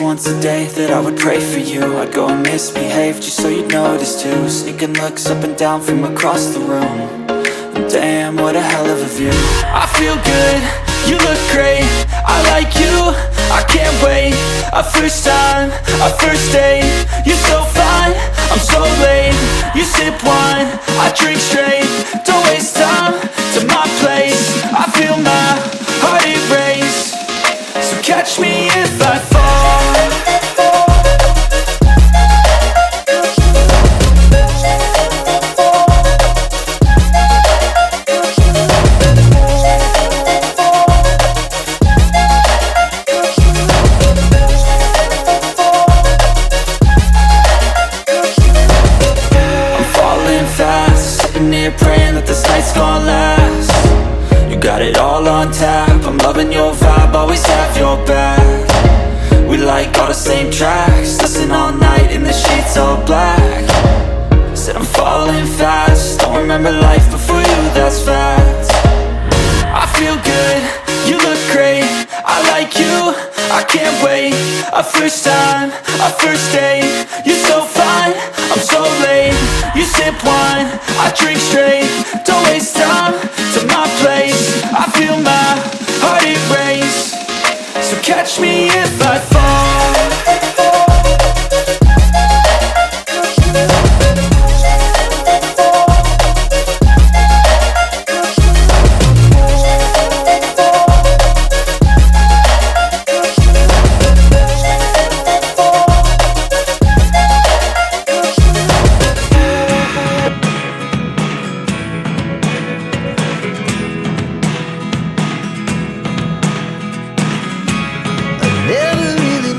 least once a day that I would pray for you. I'd go and misbehave just so you'd notice too. Sneaking looks up and down from across the room. And damn, what a hell of a view. I feel good, you look great, I like you, I can't wait. A first time, a first date. You're so fine, I'm so late. You sip wine, I drink straight. Don't waste time to my place. I feel my heart erase. So catch me if I fall. Praying that this night's gonna last. You got it all on tap, I'm loving your vibe, always have your back. We like all the same tracks, listen all night in the sheets all black. Said I'm falling fast, don't remember life before you, that's fact. I feel good, you look great, I like you, I can't wait. A first time, a first date. You're so fine, I'm so late. You sip wine, I drink straight. Don't waste time to my place. I feel my heart erase. So catch me if I fall. Never really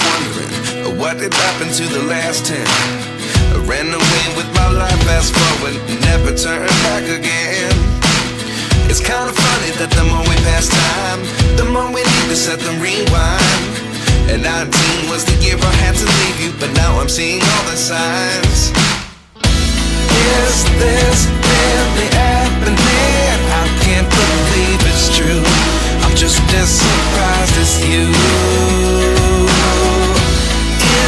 wondering what did happen to the last 10. I ran away with my life, fast forward, never turn back again. It's kinda funny that the more we pass time, the more we need to set them rewind. And 19 was the year I had to leave you, but now I'm seeing all the signs. Is this really happening? I can't believe it's true. I'm just as surprised as you.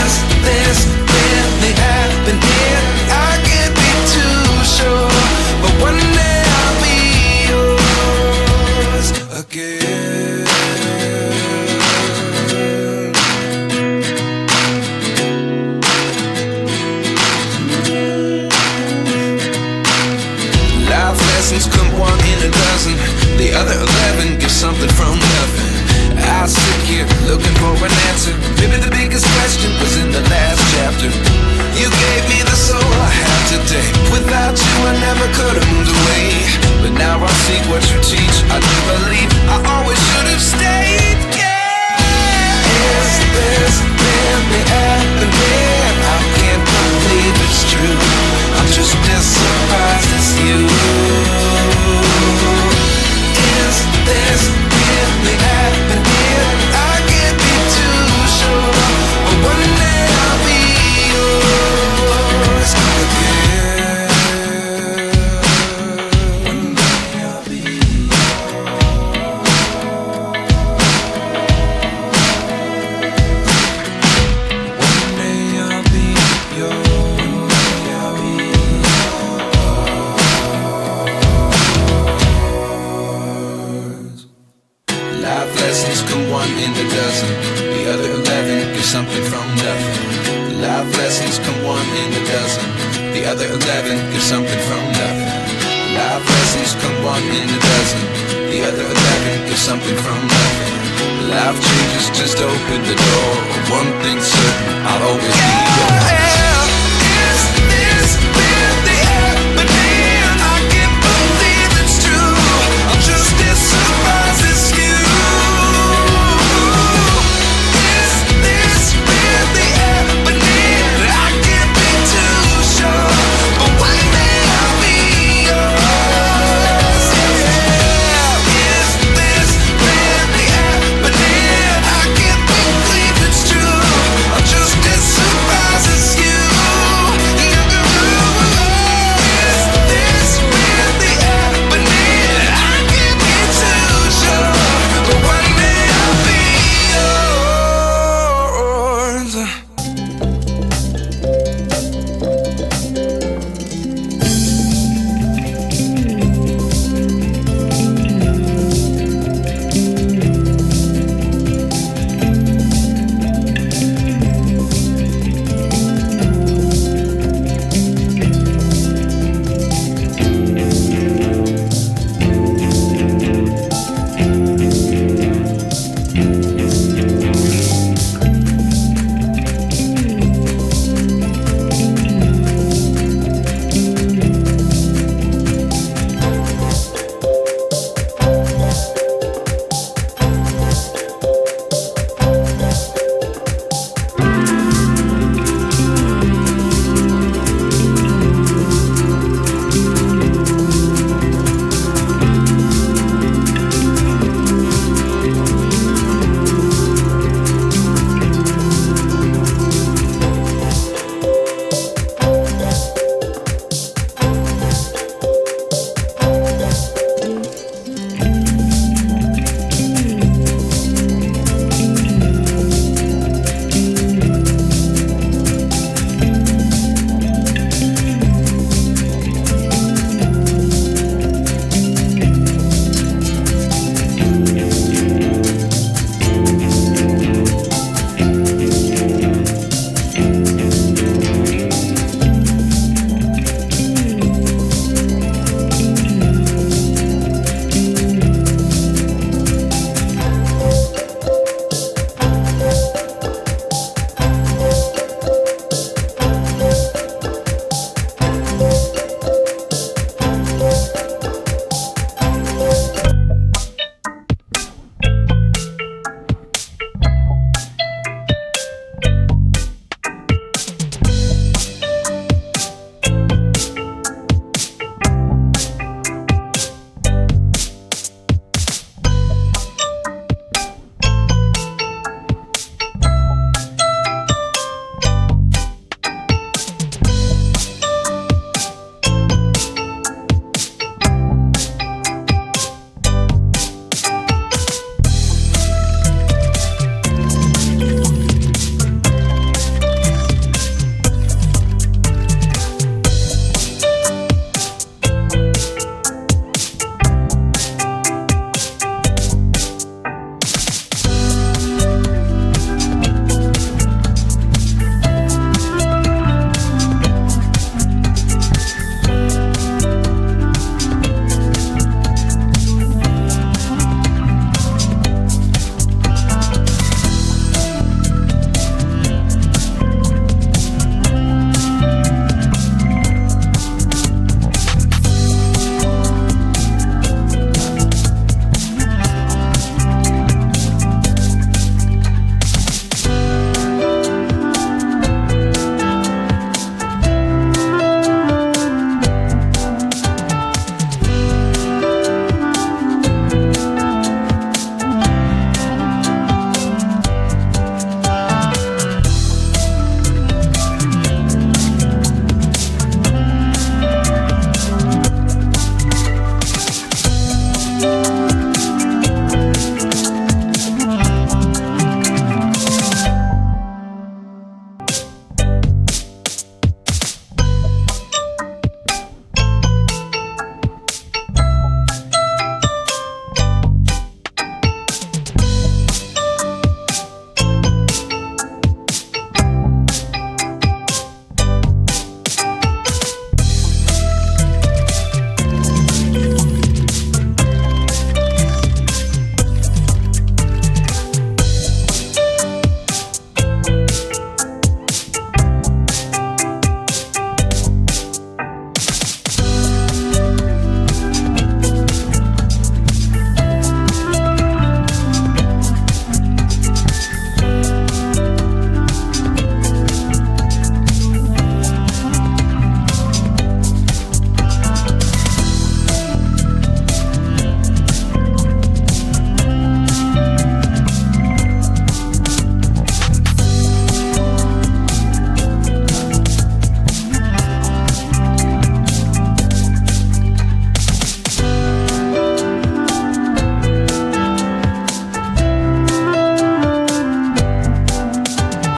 Is this really happening? I can't be too sure, but one day I'll be yours again. Life lessons come one in a dozen. The other 11 give something from nothing. I sit here looking for an answer. Maybe the biggest question was in the last chapter. You gave me the soul I have today. Without you I never could have moved away. But now I see what you teach. I do believe I always should have stayed. Yeah. Is this really happening? I can't believe it's true. I'm just as surprised as you. Is this really happening? I can't be too sure, but one day I'll be yours again. One day I'll be yours. One day I'll be yours. One day I'll be yours. Life lessons come one in a dozen. The other 11 give something from nothing. Life lessons come one in a dozen. The other 11 give something from nothing. Life lessons come one in a dozen. The other 11 give something from nothing. Life changes just open the door. One thing's certain, I'll always be